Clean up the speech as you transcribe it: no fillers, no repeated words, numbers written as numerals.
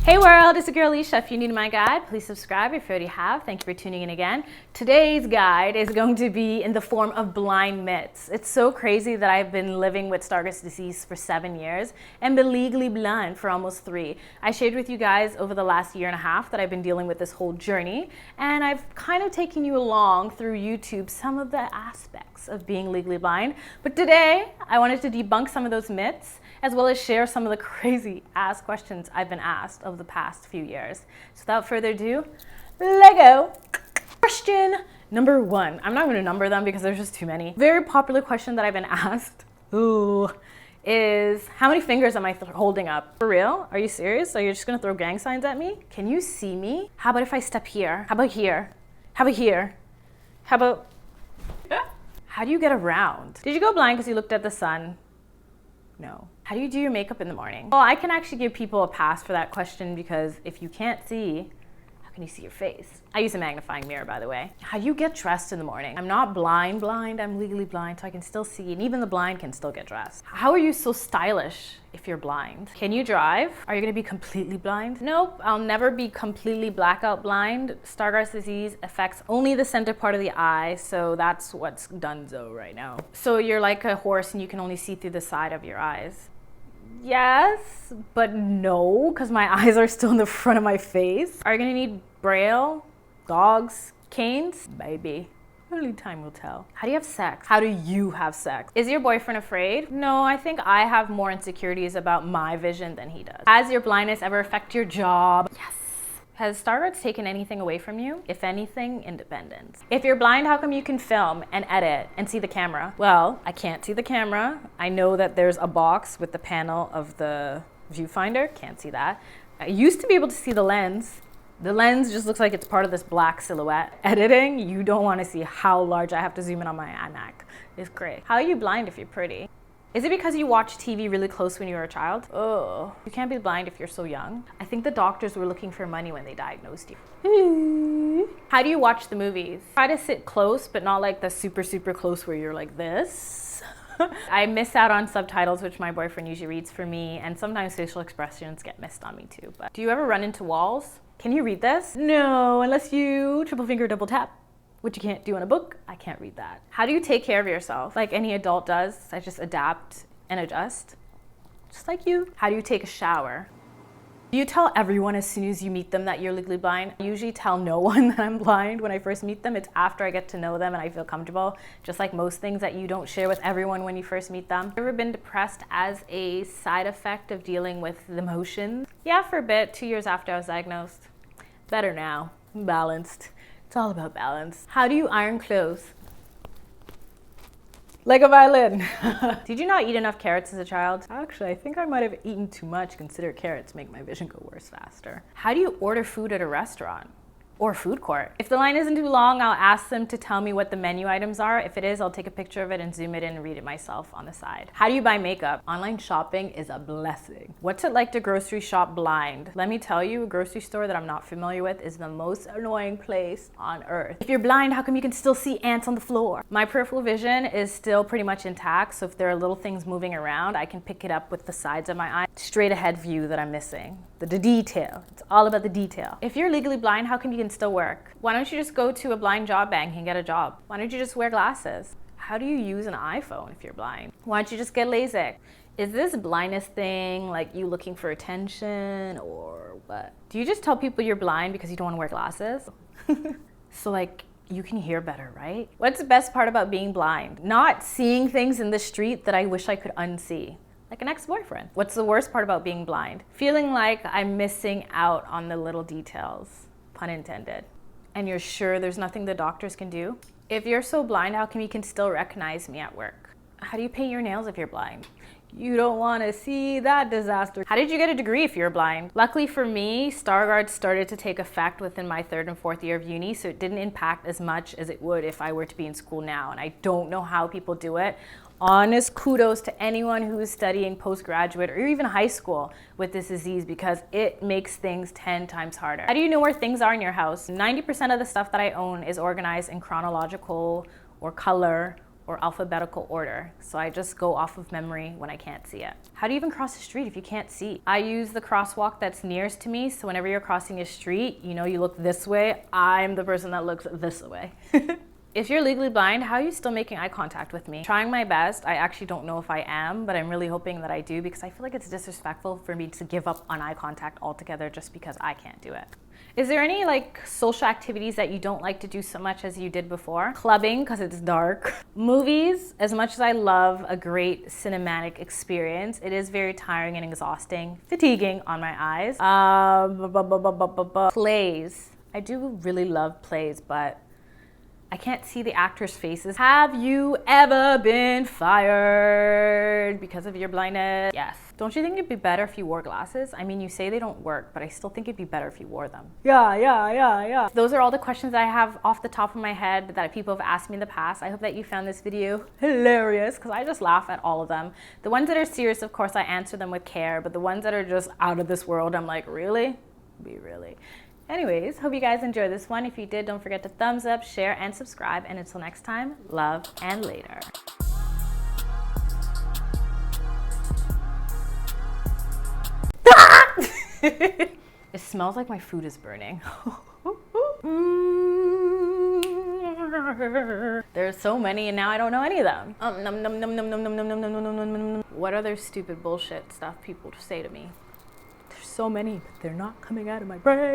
Hey world, it's your girl Alisha. If you're new to my guide, please subscribe if you already have. Thank you for tuning in again. Today's guide is going to be in the form of blind myths. It's so crazy that I've been living with Stargardt's disease for 7 years and been legally blind for almost 3. I shared with you guys over the last year and a half that I've been dealing with this whole journey, and I've kind of taken you along through YouTube some of the aspects of being legally blind. But today, I wanted to debunk some of those myths as well as share some of the crazy ass questions I've been asked over the past few years. So without further ado, let's go. Question number 1. I'm not going to number them because there's just too many. Very popular question that I've been asked is how many fingers am I holding up? For real? Are you serious? Are you just going to throw gang signs at me? Can you see me? How about if I step here? How about here? How about here? How about... How do you get around? Did you go blind because you looked at the sun? No. How do you do your makeup in the morning? Well, I can actually give people a pass for that question because if you can't see, how can you see your face? I use a magnifying mirror, by the way. How do you get dressed in the morning? I'm not blind, I'm legally blind, so I can still see, and even the blind can still get dressed. How are you so stylish if you're blind? Can you drive? Are you gonna be completely blind? Nope, I'll never be completely blackout blind. Stargardt's disease affects only the center part of the eye, so that's what's donezo right now. So you're like a horse and you can only see through the side of your eyes. Yes, but no, because my eyes are still in the front of my face. Are you gonna need braille, dogs, canes? Maybe. Only time will tell. How do you have sex? How do you have sex? Is your boyfriend afraid? No, I think I have more insecurities about my vision than he does. Has your blindness ever affected your job? Yes. Has Stargardt taken anything away from you? If anything, independence. If you're blind, how come you can film and edit and see the camera? Well, I can't see the camera. I know that there's a box with the panel of the viewfinder. Can't see that. I used to be able to see the lens. The lens just looks like it's part of this black silhouette. Editing, you don't want to see how large I have to zoom in on my neck. It's great. How are you blind if you're pretty? Is it because you watched TV really close when you were a child? Oh, you can't be blind if you're so young. I think the doctors were looking for money when they diagnosed you. How do you watch the movies? Try to sit close, but not like the super close where you're like this. I miss out on subtitles, which my boyfriend usually reads for me, and sometimes facial expressions get missed on me too. But do you ever run into walls? Can you read this? No, unless you triple finger double tap, which you can't do in a book. I can't read that. How do you take care of yourself? Like any adult does, I just adapt and adjust, just like you. How do you take a shower? Do you tell everyone as soon as you meet them that you're legally blind? I usually tell no one that I'm blind when I first meet them. It's after I get to know them and I feel comfortable, just like most things that you don't share with everyone when you first meet them. Ever been depressed as a side effect of dealing with the emotions? Yeah, for a bit, 2 years after I was diagnosed. Better now, I'm balanced. It's all about balance. How do you iron clothes? Like a violin. Did you not eat enough carrots as a child? Actually, I think I might have eaten too much. Consider carrots make my vision go worse faster. How do you order food at a restaurant? Or food court? If the line isn't too long, I'll ask them to tell me what the menu items are. If it is, I'll take a picture of it and zoom it in and read it myself on the side. How do you buy makeup? Online shopping is a blessing. What's it like to grocery shop blind? Let me tell you, a grocery store that I'm not familiar with is the most annoying place on earth. If you're blind, how come you can still see ants on the floor? My peripheral vision is still pretty much intact, so if there are little things moving around, I can pick it up with the sides of my eye. Straight ahead view that I'm missing. The detail. It's all about the detail. If you're legally blind, how come you can still work? Why don't you just go to a blind job bank and get a job? Why don't you just wear glasses? How do you use an iPhone if you're blind? Why don't you just get LASIK? Is this blindness thing like you looking for attention or what? Do you just tell people you're blind because you don't want to wear glasses? So like, you can hear better, right? What's the best part about being blind? Not seeing things in the street that I wish I could unsee. Like an ex-boyfriend. What's the worst part about being blind? Feeling like I'm missing out on the little details, pun intended. And you're sure there's nothing the doctors can do? If you're so blind, how come you can still recognize me at work? How do you paint your nails if you're blind? You don't want to see that disaster. How did you get a degree if you're blind? Luckily for me, Stargardt started to take effect within my 3rd and 4th year of uni, so it didn't impact as much as it would if I were to be in school now, and I don't know how people do it. Honest kudos to anyone who is studying postgraduate or even high school with this disease because it makes things 10 times harder. How do you know where things are in your house? 90% of the stuff that I own is organized in chronological or color or alphabetical order. So I just go off of memory when I can't see it. How do you even cross the street if you can't see? I use the crosswalk that's nearest to me. So whenever you're crossing a street, you know, you look this way. I'm the person that looks this way. If you're legally blind, how are you still making eye contact with me? Trying my best. I actually don't know if I am, but I'm really hoping that I do, because I feel like it's disrespectful for me to give up on eye contact altogether just because I can't do it. Is there any like social activities that you don't like to do so much as you did before? Clubbing, because it's dark. Movies, as much as I love a great cinematic experience, it is very tiring and exhausting, fatiguing on my eyes. Plays. I do really love plays, but I can't see the actors' faces. Have you ever been fired because of your blindness? Yes. Don't you think it'd be better if you wore glasses? I mean, you say they don't work, but I still think it'd be better if you wore them. Yeah. Those are all the questions I have off the top of my head that people have asked me in the past. I hope that you found this video hilarious, because I just laugh at all of them. The ones that are serious, of course, I answer them with care, but the ones that are just out of this world, I'm like, really? Really? Anyways, hope you guys enjoyed this one. If you did, don't forget to thumbs up, share, and subscribe. And until next time, love and later. It smells like my food is burning. There's so many and now I don't know any of them. What other stupid bullshit stuff people say to me? There's so many, but they're not coming out of my brain.